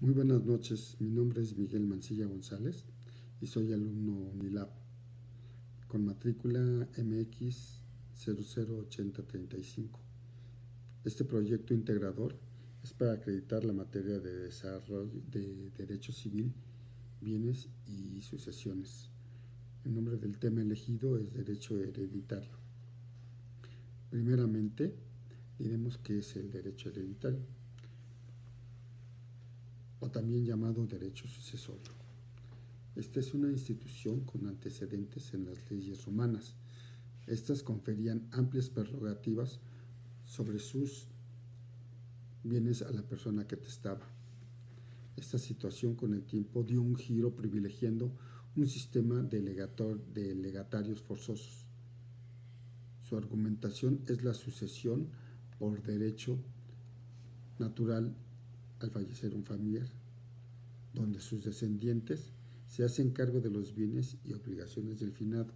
Muy buenas noches, mi nombre es Miguel Mancilla González y soy alumno UNILAB con matrícula MX 008035. Este proyecto integrador es para acreditar la materia de desarrollo de Derecho Civil, Bienes y Sucesiones. El nombre del tema elegido es Derecho Hereditario. Primeramente, diremos qué es el derecho hereditario, o también llamado derecho sucesorio. Esta es una institución con antecedentes en las leyes romanas. Estas conferían amplias prerrogativas sobre sus bienes a la persona que testaba. Esta situación con el tiempo dio un giro privilegiando un sistema de legatarios forzosos. Su argumentación es la sucesión por derecho natural al fallecer un familiar, donde sus descendientes se hacen cargo de los bienes y obligaciones del finado.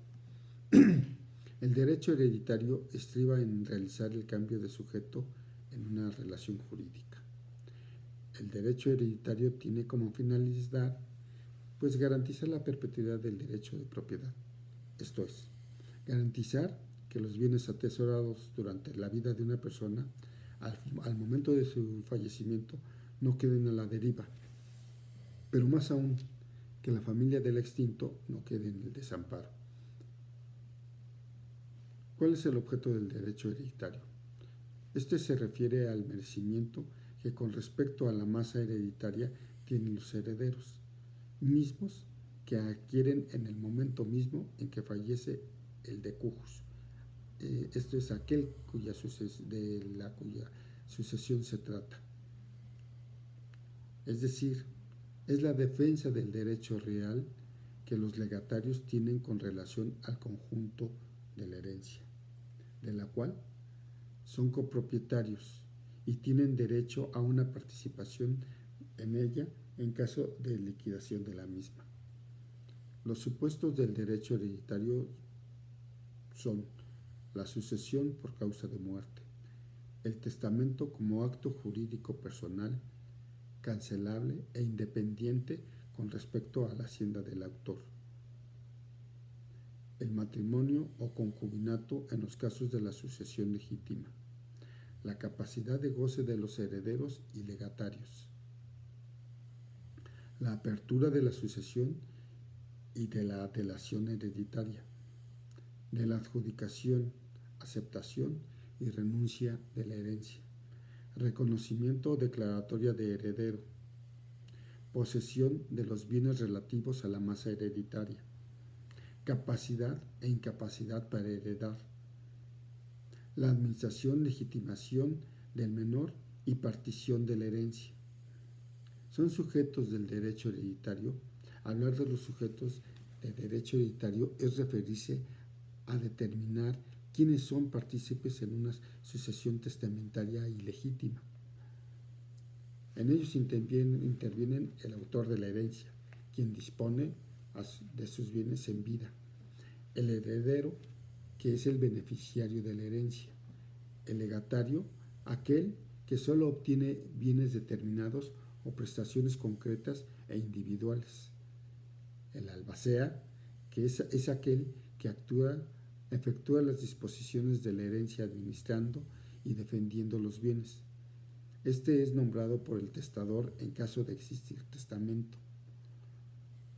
El derecho hereditario estriba en realizar el cambio de sujeto en una relación jurídica. El derecho hereditario tiene como finalidad garantizar la perpetuidad del derecho de propiedad. Esto es, garantizar que los bienes atesorados durante la vida de una persona al momento de su fallecimiento no queden a la deriva, pero más aún, que la familia del extinto no quede en el desamparo. ¿Cuál es el objeto del derecho hereditario? Este se refiere al merecimiento que con respecto a la masa hereditaria tienen los herederos, mismos que adquieren en el momento mismo en que fallece el decujus. Esto es aquel cuya sucesión se trata. Es decir, es la defensa del derecho real que los legatarios tienen con relación al conjunto de la herencia, de la cual son copropietarios y tienen derecho a una participación en ella en caso de liquidación de la misma. Los supuestos del derecho hereditario son la sucesión por causa de muerte, el testamento como acto jurídico personal, cancelable e independiente con respecto a la hacienda del autor, el matrimonio o concubinato en los casos de la sucesión legítima, la capacidad de goce de los herederos y legatarios, la apertura de la sucesión y de la delación hereditaria, de la adjudicación, aceptación y renuncia de la herencia, reconocimiento o declaratoria de heredero, posesión de los bienes relativos a la masa hereditaria, capacidad e incapacidad para heredar, la administración, legitimación del menor y partición de la herencia. Son sujetos del derecho hereditario. Hablar de los sujetos del derecho hereditario es referirse a determinar quiénes son partícipes en una sucesión testamentaria ilegítima. En ellos intervienen el autor de la herencia, quien dispone de sus bienes en vida, el heredero, que es el beneficiario de la herencia, el legatario, aquel que solo obtiene bienes determinados o prestaciones concretas e individuales, el albacea, que es aquel que efectúa las disposiciones de la herencia administrando y defendiendo los bienes. Este es nombrado por el testador en caso de existir testamento.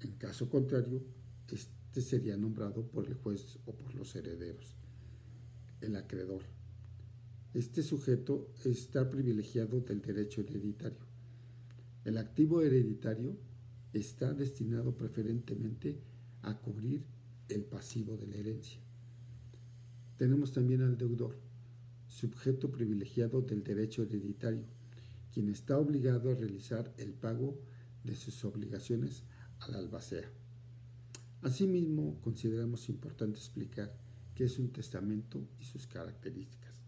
En caso contrario, este sería nombrado por el juez o por los herederos. El acreedor. Este sujeto está privilegiado del derecho hereditario. El activo hereditario está destinado preferentemente a cubrir el pasivo de la herencia. Tenemos también al deudor, sujeto privilegiado del derecho hereditario, quien está obligado a realizar el pago de sus obligaciones al albacea. Asimismo, consideramos importante explicar qué es un testamento y sus características.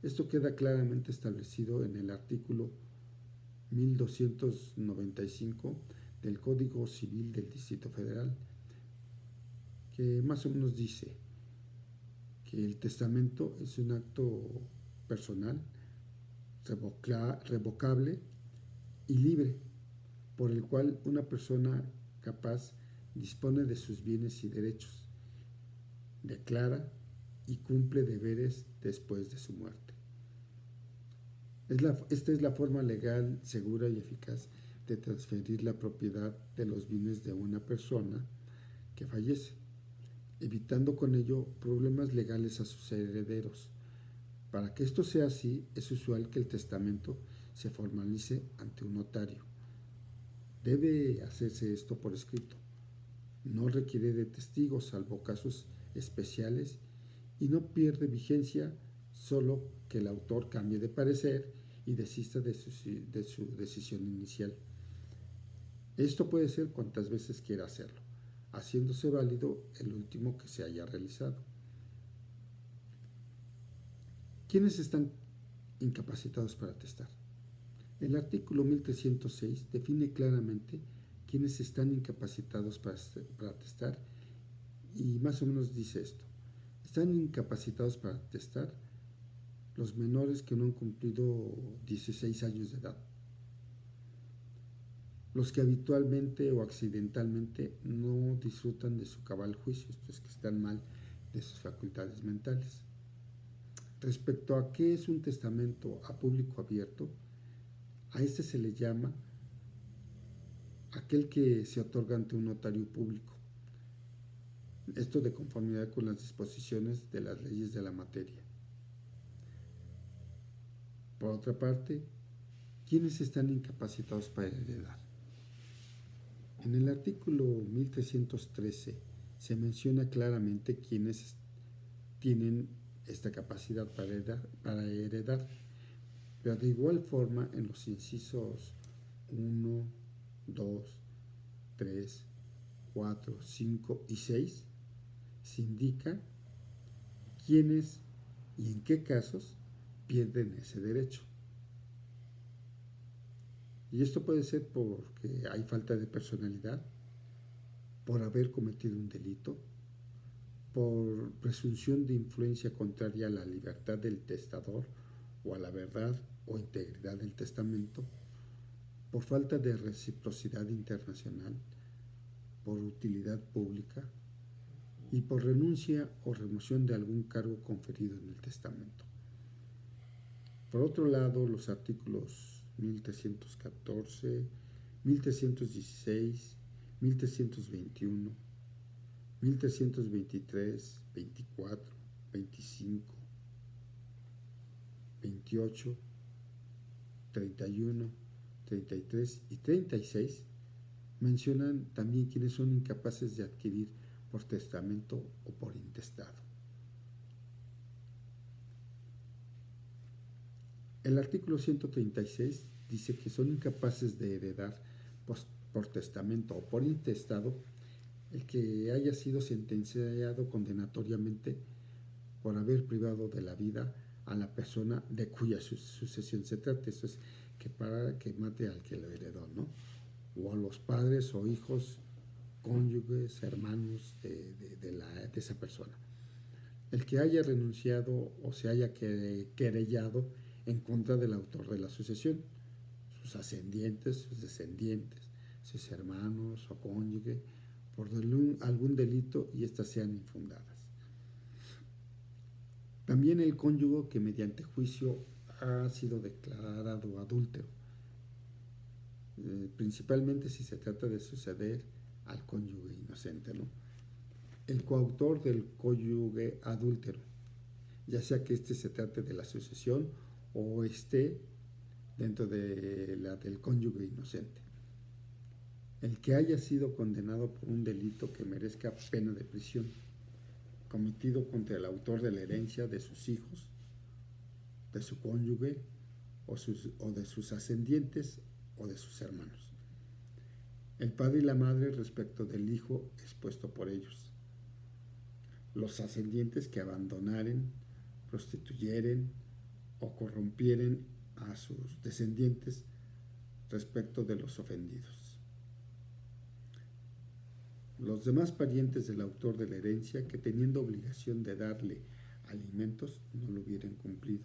Esto queda claramente establecido en el artículo 1295 del Código Civil del Distrito Federal, que más o menos dice que el testamento es un acto personal, revocable y libre, por el cual una persona capaz dispone de sus bienes y derechos, declara y cumple deberes después de su muerte. Esta es la forma legal, segura y eficaz de transferir la propiedad de los bienes de una persona que fallece, evitando con ello problemas legales a sus herederos. Para que esto sea así, es usual que el testamento se formalice ante un notario. Debe hacerse esto por escrito. No requiere de testigos, salvo casos especiales, y no pierde vigencia solo que el autor cambie de parecer y desista de su decisión inicial. Esto puede ser cuantas veces quiera hacerlo, haciéndose válido el último que se haya realizado. ¿Quiénes están incapacitados para testar? El artículo 1306 define claramente quiénes están incapacitados para testar y más o menos dice esto. Están incapacitados para testar los menores que no han cumplido 16 años de edad, los que habitualmente o accidentalmente no disfrutan de su cabal juicio, esto es que están mal de sus facultades mentales. Respecto a qué es un testamento a público abierto, a este se le llama aquel que se otorga ante un notario público, esto de conformidad con las disposiciones de las leyes de la materia. Por otra parte, ¿quiénes están incapacitados para heredar? En el artículo 1313 se menciona claramente quiénes tienen esta capacidad para heredar, pero de igual forma en los incisos 1, 2, 3, 4, 5 y 6 se indica quiénes y en qué casos pierden ese derecho. Y esto puede ser porque hay falta de personalidad, por haber cometido un delito, por presunción de influencia contraria a la libertad del testador o a la verdad o integridad del testamento, por falta de reciprocidad internacional, por utilidad pública y por renuncia o remoción de algún cargo conferido en el testamento. Por otro lado, los artículos 1314, 1316, 1321, 1323, 24, 25, 28, 31, 33 y 36 mencionan también quienes son incapaces de adquirir por testamento o por intestado. El artículo 136 dice que son incapaces de heredar por testamento o por intestado el que haya sido sentenciado condenatoriamente por haber privado de la vida a la persona de cuya sucesión se trate. Eso es que para que mate al que lo heredó, ¿no? O a los padres o hijos, cónyuges, hermanos de esa persona. El que haya renunciado o se haya querellado en contra del autor de la sucesión, sus ascendientes, sus descendientes, sus hermanos o cónyuge, por algún delito y éstas sean infundadas. También el cónyuge que mediante juicio ha sido declarado adúltero, principalmente si se trata de suceder al cónyuge inocente, ¿no? El coautor del cónyuge adúltero, ya sea que se trate de la sucesión o esté dentro de la del cónyuge inocente. El que haya sido condenado por un delito que merezca pena de prisión, cometido contra el autor de la herencia de sus hijos, de su cónyuge o de sus ascendientes o de sus hermanos. El padre y la madre respecto del hijo expuesto por ellos. Los ascendientes que abandonaren, prostituyeren o corrompieren a sus descendientes respecto de los ofendidos. Los demás parientes del autor de la herencia que teniendo obligación de darle alimentos no lo hubieran cumplido.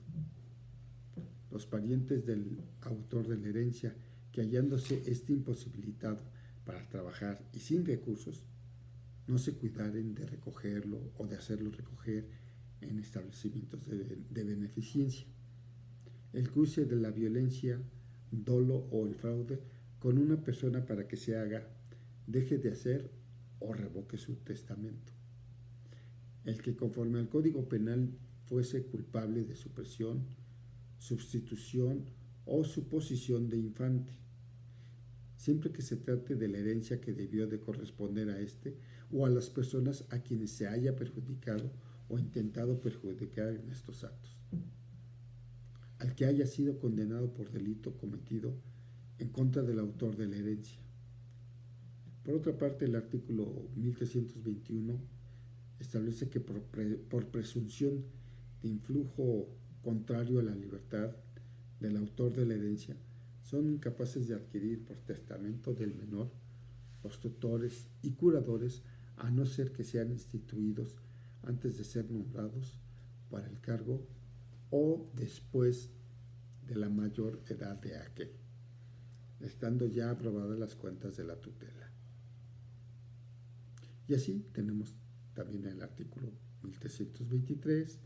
Los parientes del autor de la herencia que hallándose imposibilitado para trabajar y sin recursos, no se cuidaren de recogerlo o de hacerlo recoger en establecimientos de beneficencia. El cruce de la violencia, dolo o el fraude con una persona para que se haga, deje de hacer o revoque su testamento. El que conforme al Código Penal fuese culpable de supresión, sustitución o suposición de infante, siempre que se trate de la herencia que debió de corresponder a éste o a las personas a quienes se haya perjudicado o intentado perjudicar en estos actos. Al que haya sido condenado por delito cometido en contra del autor de la herencia. Por otra parte, el artículo 1321 establece que por presunción de influjo contrario a la libertad del autor de la herencia, son incapaces de adquirir por testamento del menor los tutores y curadores, a no ser que sean instituidos antes de ser nombrados para el cargo o después de la mayor edad de aquel, estando ya aprobadas las cuentas de la tutela. Y así tenemos también el artículo 1323,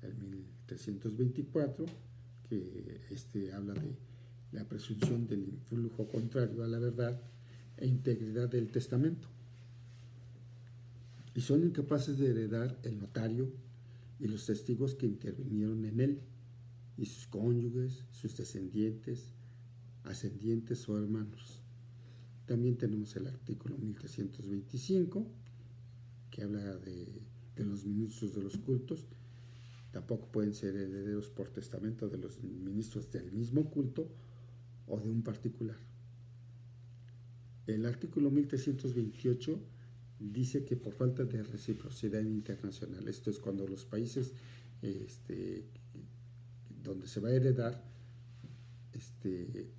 el 1324, que habla de la presunción del influjo contrario a la verdad e integridad del testamento. Y son incapaces de heredar el notario y los testigos que intervinieron en él, y sus cónyuges, sus descendientes, ascendientes o hermanos. También tenemos el artículo 1325, que habla de los ministros de los cultos. Tampoco pueden ser herederos por testamento de los ministros del mismo culto o de un particular. El artículo 1328 dice que por falta de reciprocidad internacional, esto es cuando los países donde se va a heredar,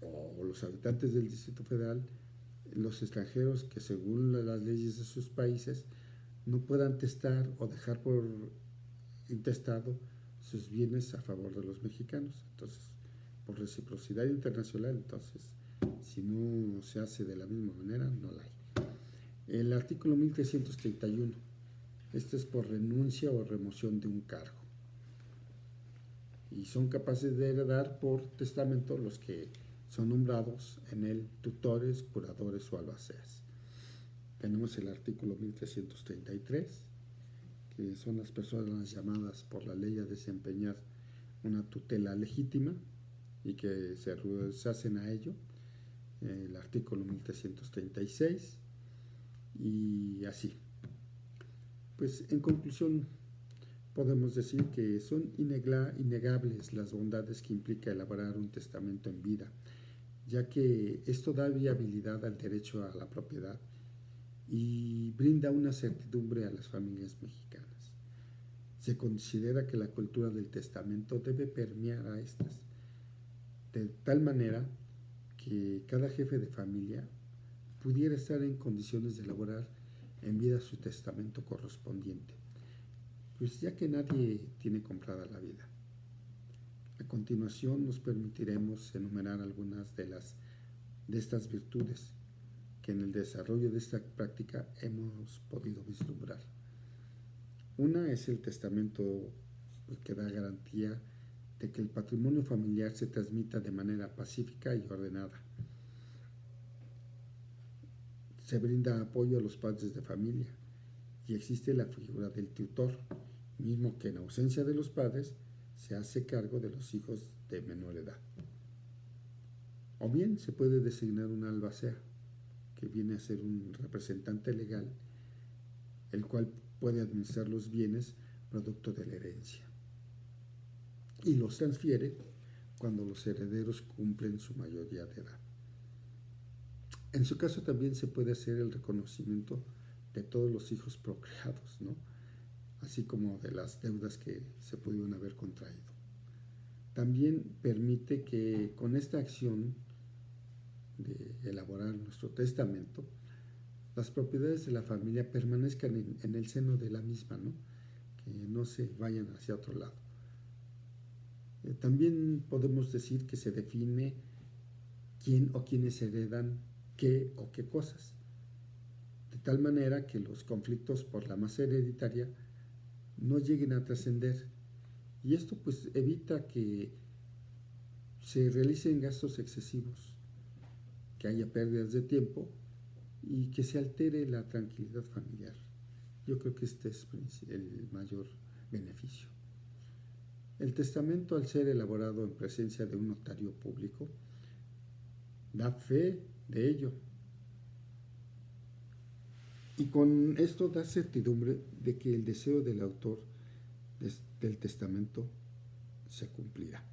o los habitantes del Distrito Federal, los extranjeros que según las leyes de sus países no puedan testar o dejar por intestado sus bienes a favor de los mexicanos. Entonces, por reciprocidad internacional, entonces, si no se hace de la misma manera, no la hay. El artículo 1331, este es por renuncia o remoción de un cargo. Y son capaces de heredar por testamento los que son nombrados en él tutores, curadores o albaceas. Tenemos el artículo 1333, que son las personas llamadas por la ley a desempeñar una tutela legítima y que se hacen a ello. El artículo 1336 y así. Pues en conclusión, podemos decir que son innegables las bondades que implica elaborar un testamento en vida, ya que esto da viabilidad al derecho a la propiedad y brinda una certidumbre a las familias mexicanas. Se considera que la cultura del testamento debe permear a estas, de tal manera que cada jefe de familia pudiera estar en condiciones de elaborar en vida su testamento correspondiente, pues ya que nadie tiene comprada la vida. A continuación nos permitiremos enumerar algunas de estas virtudes que en el desarrollo de esta práctica hemos podido vislumbrar. Una es el testamento que da garantía de que el patrimonio familiar se transmita de manera pacífica y ordenada. Se brinda apoyo a los padres de familia y existe la figura del tutor, mismo que en ausencia de los padres se hace cargo de los hijos de menor edad. O bien se puede designar un albacea, que viene a ser un representante legal, el cual puede administrar los bienes producto de la herencia y los transfiere cuando los herederos cumplen su mayoría de edad. En su caso también se puede hacer el reconocimiento de todos los hijos procreados, ¿no? Así como de las deudas que se pudieron haber contraído. También permite que con esta acción de elaborar nuestro testamento, las propiedades de la familia permanezcan en el seno de la misma, ¿no? Que no se vayan hacia otro lado. También podemos decir que se define quién o quiénes heredan qué o qué cosas, de tal manera que los conflictos por la masa hereditaria no lleguen a trascender. Y esto pues evita que se realicen gastos excesivos, que haya pérdidas de tiempo y que se altere la tranquilidad familiar. Yo creo que este es el mayor beneficio. El testamento, al ser elaborado en presencia de un notario público, da fe de ello. Y con esto da certidumbre de que el deseo del autor del testamento se cumplirá.